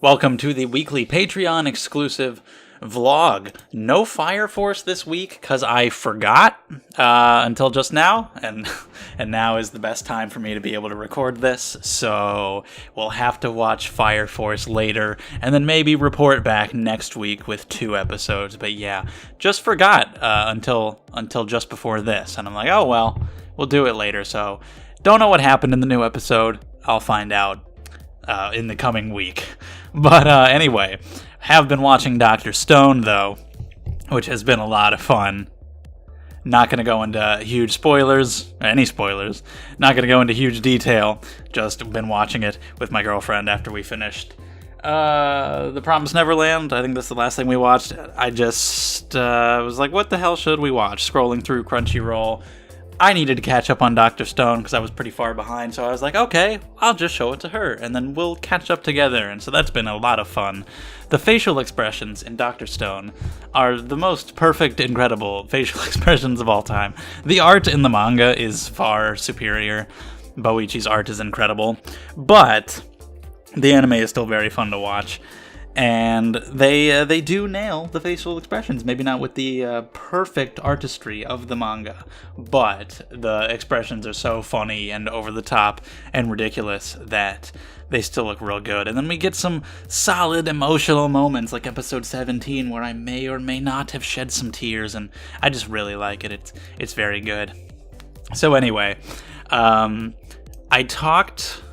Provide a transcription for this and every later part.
Welcome to the weekly Patreon exclusive vlog. No Fire Force this week because I forgot until just now, and now is the best time for me to be able to record this. So we'll have to watch Fire Force later, and then maybe report back next week with 2 episodes. But yeah, just forgot until just before this, and I'm like, oh well, we'll do it later. So don't know what happened in the new episode. I'll find out in the coming week. But anyway, have been watching Dr. Stone, though, which has been a lot of fun. Not going to go into huge spoilers, any spoilers. Not going to go into huge detail. Just been watching it with my girlfriend after we finished The Promised Neverland. I think that's the last thing we watched. I just was like, what the hell should we watch? Scrolling through Crunchyroll. I needed to catch up on Dr. Stone because I was pretty far behind, so I was like, okay, I'll just show it to her, and then we'll catch up together, and so that's been a lot of fun. The facial expressions in Dr. Stone are the most perfect, incredible facial expressions of all time. The art in the manga is far superior. Boichi's art is incredible, but the anime is still very fun to watch. And they do nail the facial expressions. Maybe not with the perfect artistry of the manga, but the expressions are so funny and over the top and ridiculous that they still look real good. And then we get some solid emotional moments, like episode 17, where I may or may not have shed some tears, and I just really like it. It's very good. So anyway, I talked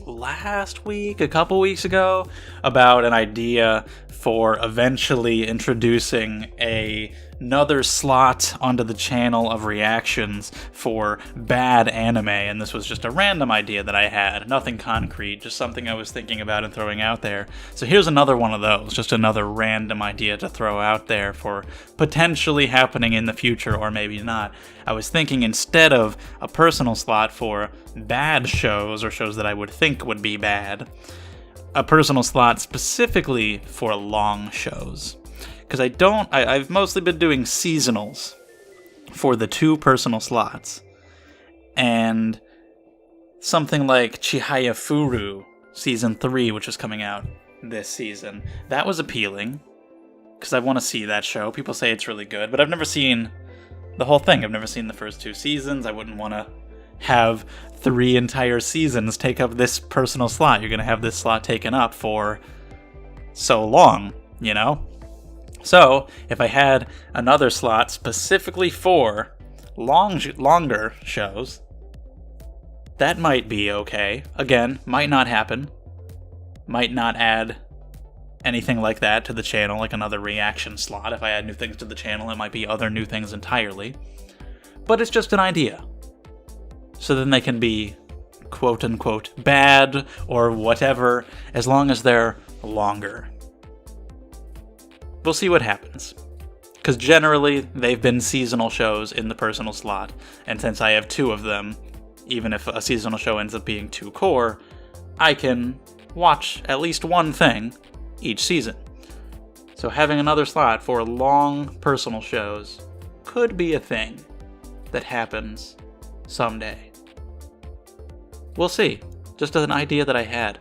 last week, a couple weeks ago, about an idea for eventually introducing another slot onto the channel of reactions for bad anime, and this was just a random idea that I had, nothing concrete, just something I was thinking about and throwing out there. So here's another one of those, just another random idea to throw out there for potentially happening in the future, or maybe not. I was thinking, instead of a personal slot for bad shows, or shows that I would think would be bad, a personal slot specifically for long shows. Because I've mostly been doing seasonals for the 2 personal slots. And something like Chihaya Furu Season 3, which is coming out this season, that was appealing, because I want to see that show. People say it's really good, but I've never seen the whole thing. I've never seen the first 2 seasons. I wouldn't want to have 3 entire seasons take up this personal slot. You're going to have this slot taken up for so long, you know? So, if I had another slot specifically for longer shows, that might be okay. Again, might not happen. Might not add anything like that to the channel, like another reaction slot. If I add new things to the channel, it might be other new things entirely. But it's just an idea. So then they can be quote-unquote bad or whatever, as long as they're longer. We'll see what happens. Because generally, they've been seasonal shows in the personal slot, and since I have 2 of them, even if a seasonal show ends up being 2 core, I can watch at least one thing each season. So having another slot for long personal shows could be a thing that happens someday. We'll see. Just an idea that I had.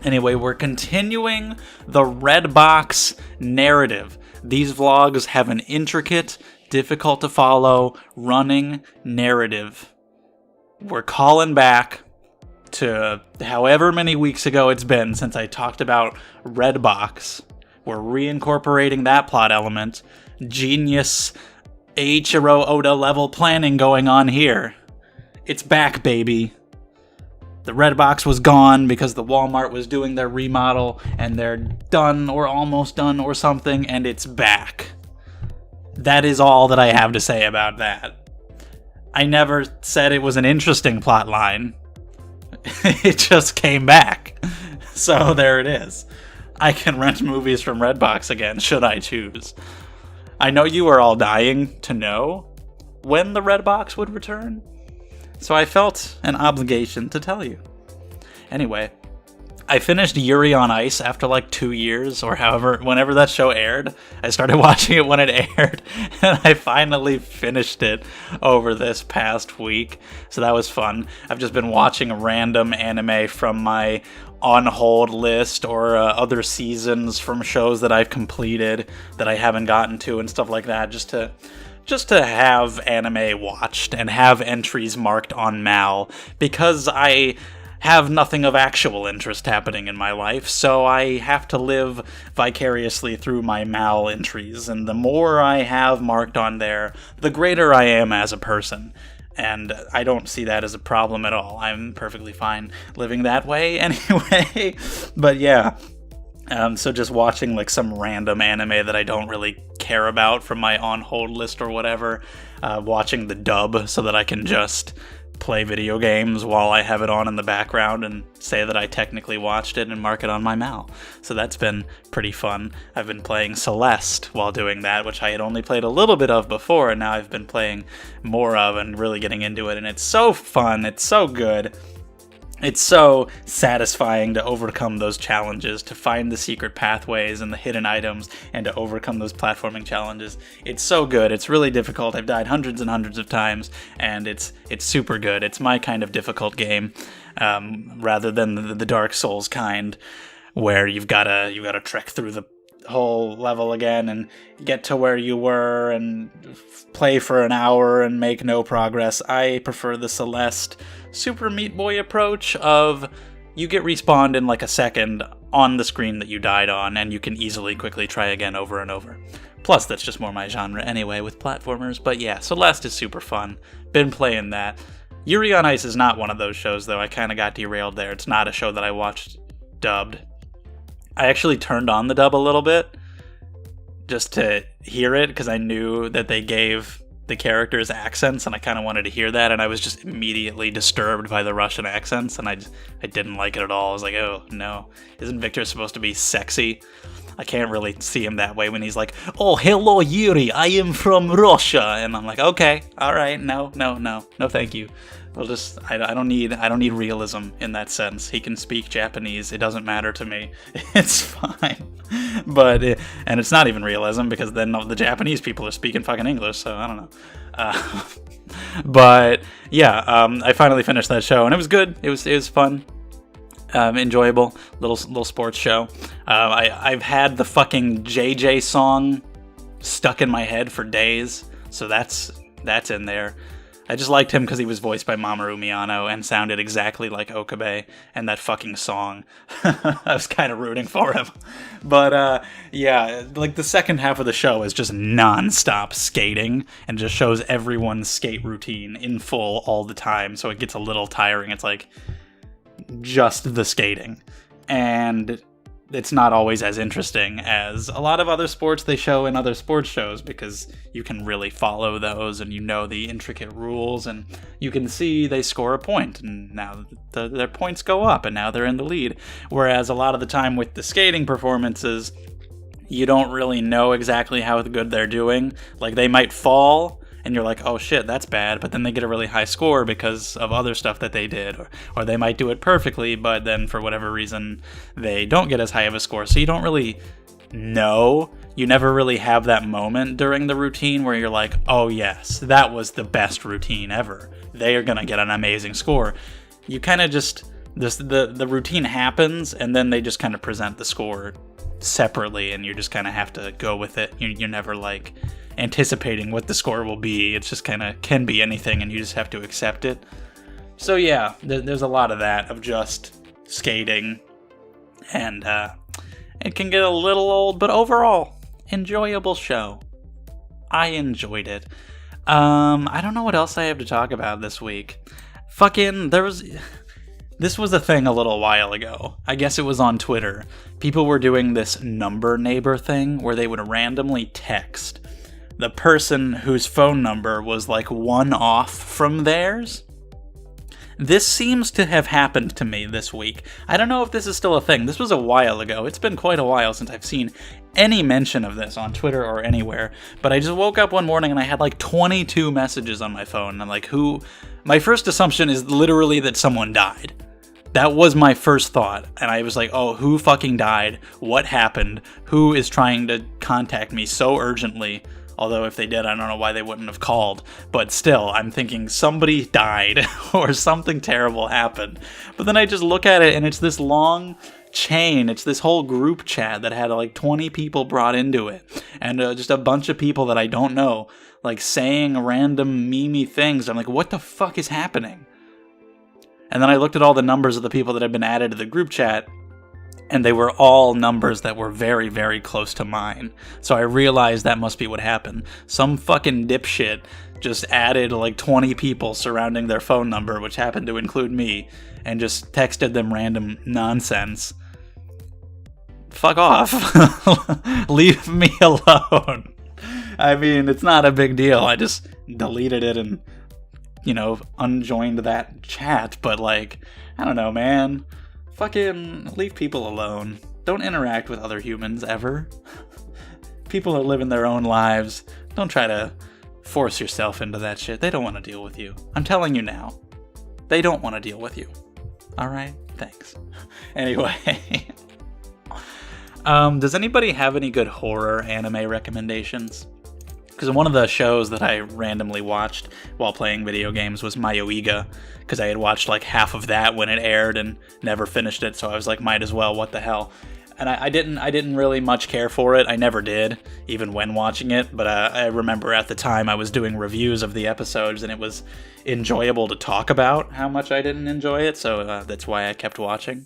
Anyway, we're continuing the Redbox narrative. These vlogs have an intricate, difficult to follow, running narrative. We're calling back to however many weeks ago it's been since I talked about Redbox. We're reincorporating that plot element. Genius Eiichiro Oda level planning going on here. It's back, baby. The Redbox was gone because the Walmart was doing their remodel, and they're done or almost done or something, and it's back. That is all that I have to say about that. I never said it was an interesting plot line. It just came back. So there it is. I can rent movies from Redbox again, should I choose. I know you are all dying to know when the Redbox would return, so I felt an obligation to tell you. Anyway, I finished Yuri on Ice after like 2 years, or however, whenever that show aired. I started watching it when it aired, and I finally finished it over this past week, so that was fun. I've just been watching random anime from my on hold list or other seasons from shows that I've completed that I haven't gotten to and stuff like that, just to have anime watched and have entries marked on Mal, because I have nothing of actual interest happening in my life, so I have to live vicariously through my Mal entries, and the more I have marked on there, the greater I am as a person. And I don't see that as a problem at all. I'm perfectly fine living that way anyway. But yeah, so just watching like some random anime that I don't really care about from my on-hold list or whatever, watching the dub so that I can just play video games while I have it on in the background and say that I technically watched it and mark it on my Mal. So that's been pretty fun. I've been playing Celeste while doing that, which I had only played a little bit of before, and now I've been playing more of and really getting into it, and it's so fun, it's so good. It's so satisfying to overcome those challenges, to find the secret pathways and the hidden items, and to overcome those platforming challenges. It's so good. It's really difficult. I've died hundreds and hundreds of times, and it's super good. It's my kind of difficult game, rather than the Dark Souls kind, where you've gotta trek through the whole level again and get to where you were and play for an hour and make no progress. I prefer the Celeste Super Meat Boy approach of you get respawned in like a second on the screen that you died on, and you can easily quickly try again over and over. Plus, that's just more my genre anyway with platformers. But yeah, Celeste is super fun. Been playing that. Yuri on Ice is not one of those shows, though. I kind of got derailed there. It's not a show that I watched dubbed. I actually turned on the dub a little bit just to hear it, because I knew that they gave the characters accents, and I kind of wanted to hear that, and I was just immediately disturbed by the Russian accents, and I didn't like it at all. I was like, oh, no. Isn't Victor supposed to be sexy? I can't really see him that way when he's like, oh, hello, Yuri, I am from Russia. And I'm like, okay, all right, no, thank you. I don't need realism in that sense. He can speak Japanese. It doesn't matter to me. It's fine. And it's not even realism, because then the Japanese people are speaking fucking English, so I don't know. But yeah, I finally finished that show, and it was good. It was fun. Enjoyable little sports show. I've had the fucking JJ song stuck in my head for days, so that's in there. I just liked him because he was voiced by Mamoru Miyano and sounded exactly like Okabe and that fucking song. I was kind of rooting for him. But yeah, like the second half of the show is just non-stop skating and just shows everyone's skate routine in full all the time, so it gets a little tiring. It's like just the skating. And it's not always as interesting as a lot of other sports they show in other sports shows, because you can really follow those and you know the intricate rules, and you can see they score a point and now their points go up and now they're in the lead. Whereas a lot of the time with the skating performances, you don't really know exactly how good they're doing. Like, they might fall and you're like, oh shit, that's bad, but then they get a really high score because of other stuff that they did, or they might do it perfectly, but then for whatever reason they don't get as high of a score, so you don't really know. You never really have that moment during the routine where you're like, oh yes, that was the best routine ever, they are gonna get an amazing score. You kind of just, the routine happens, and then they just kind of present the score separately, and you just kind of have to go with it. You're never like anticipating what the score will be. It's just kind of can be anything, and you just have to accept it. So yeah, there's a lot of that, of just skating, and it can get a little old, but overall, enjoyable show. I enjoyed it. I don't know what else I have to talk about this week. This was a thing a little while ago. I guess it was on Twitter. People were doing this number neighbor thing where they would randomly text the person whose phone number was like one off from theirs. This seems to have happened to me this week. I don't know if this is still a thing. This was a while ago. It's been quite a while since I've seen any mention of this on Twitter or anywhere. But I just woke up one morning and I had like 22 messages on my phone. And I'm like, who? My first assumption is literally that someone died. That was my first thought. And I was like, oh, who fucking died? What happened? Who is trying to contact me so urgently? Although if they did, I don't know why they wouldn't have called. But still, I'm thinking somebody died or something terrible happened. But then I just look at it and it's this long chain. It's this whole group chat that had like 20 people brought into it. And just a bunch of people that I don't know, like saying random memey things. I'm like, what the fuck is happening? And then I looked at all the numbers of the people that had been added to the group chat, and they were all numbers that were very, very close to mine. So I realized that must be what happened. Some fucking dipshit just added like 20 people surrounding their phone number, which happened to include me, and just texted them random nonsense. Fuck off. Leave me alone. I mean, it's not a big deal. I just deleted it and, unjoined that chat. But, like, I don't know, man. Fucking leave people alone. Don't interact with other humans, ever. People are living their own lives. Don't try to force yourself into that shit. They don't want to deal with you. I'm telling you now. They don't want to deal with you. Alright? Thanks. Anyway. Does anybody have any good horror anime recommendations? Because one of the shows that I randomly watched while playing video games was Mayoiga, because I had watched like half of that when it aired and never finished it, so I was like, might as well, what the hell. And I didn't really much care for it. I never did, even when watching it, but I remember at the time I was doing reviews of the episodes, and it was enjoyable to talk about how much I didn't enjoy it, so that's why I kept watching.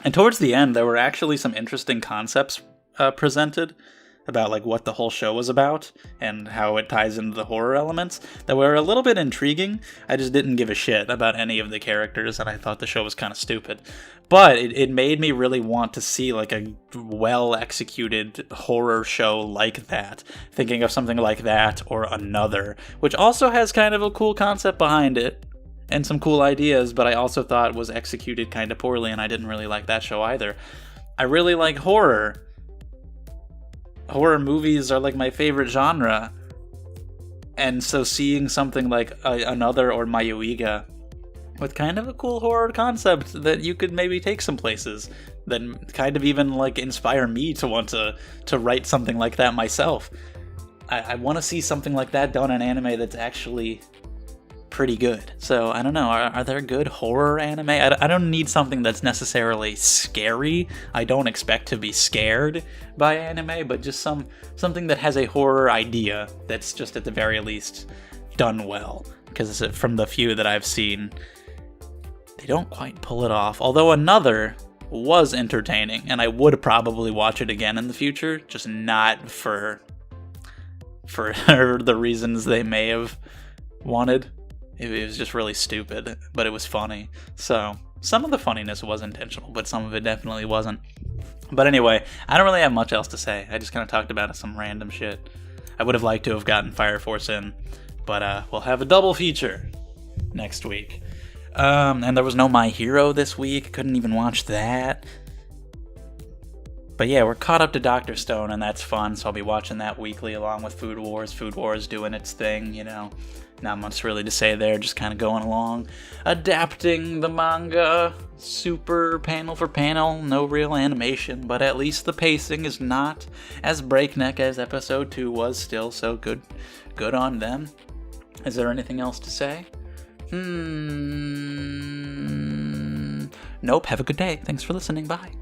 And towards the end, there were actually some interesting concepts presented about like what the whole show was about and how it ties into the horror elements that were a little bit intriguing. I just didn't give a shit about any of the characters, and I thought the show was kind of stupid. But it made me really want to see like a well-executed horror show like that. Thinking of something like that or Another, which also has kind of a cool concept behind it and some cool ideas, but I also thought was executed kind of poorly, and I didn't really like that show either. I really like horror. Horror movies are like my favorite genre, and so seeing something like Another or Mayoiga with kind of a cool horror concept that you could maybe take some places, that kind of even like inspire me to want to write something like that myself. I want to see something like that done in anime that's actually pretty good. So I don't know, are there good horror anime? I don't need something that's necessarily scary. I don't expect to be scared by anime, but just something that has a horror idea that's just at the very least done well. Because from the few that I've seen, they don't quite pull it off. Although Another was entertaining, and I would probably watch it again in the future, just not for the reasons they may have wanted. It was just really stupid, but it was funny. So, some of the funniness was intentional, but some of it definitely wasn't. But anyway, I don't really have much else to say. I just kind of talked about some random shit. I would have liked to have gotten Fire Force in, but we'll have a double feature next week. And there was no My Hero this week. Couldn't even watch that. But yeah, we're caught up to Dr. Stone, and that's fun, so I'll be watching that weekly along with Food Wars. Food Wars doing its thing, Not much really to say there, just kind of going along. Adapting the manga, super panel for panel, no real animation, but at least the pacing is not as breakneck as episode 2 was still, so good on them. Is there anything else to say? Nope, have a good day. Thanks for listening, bye.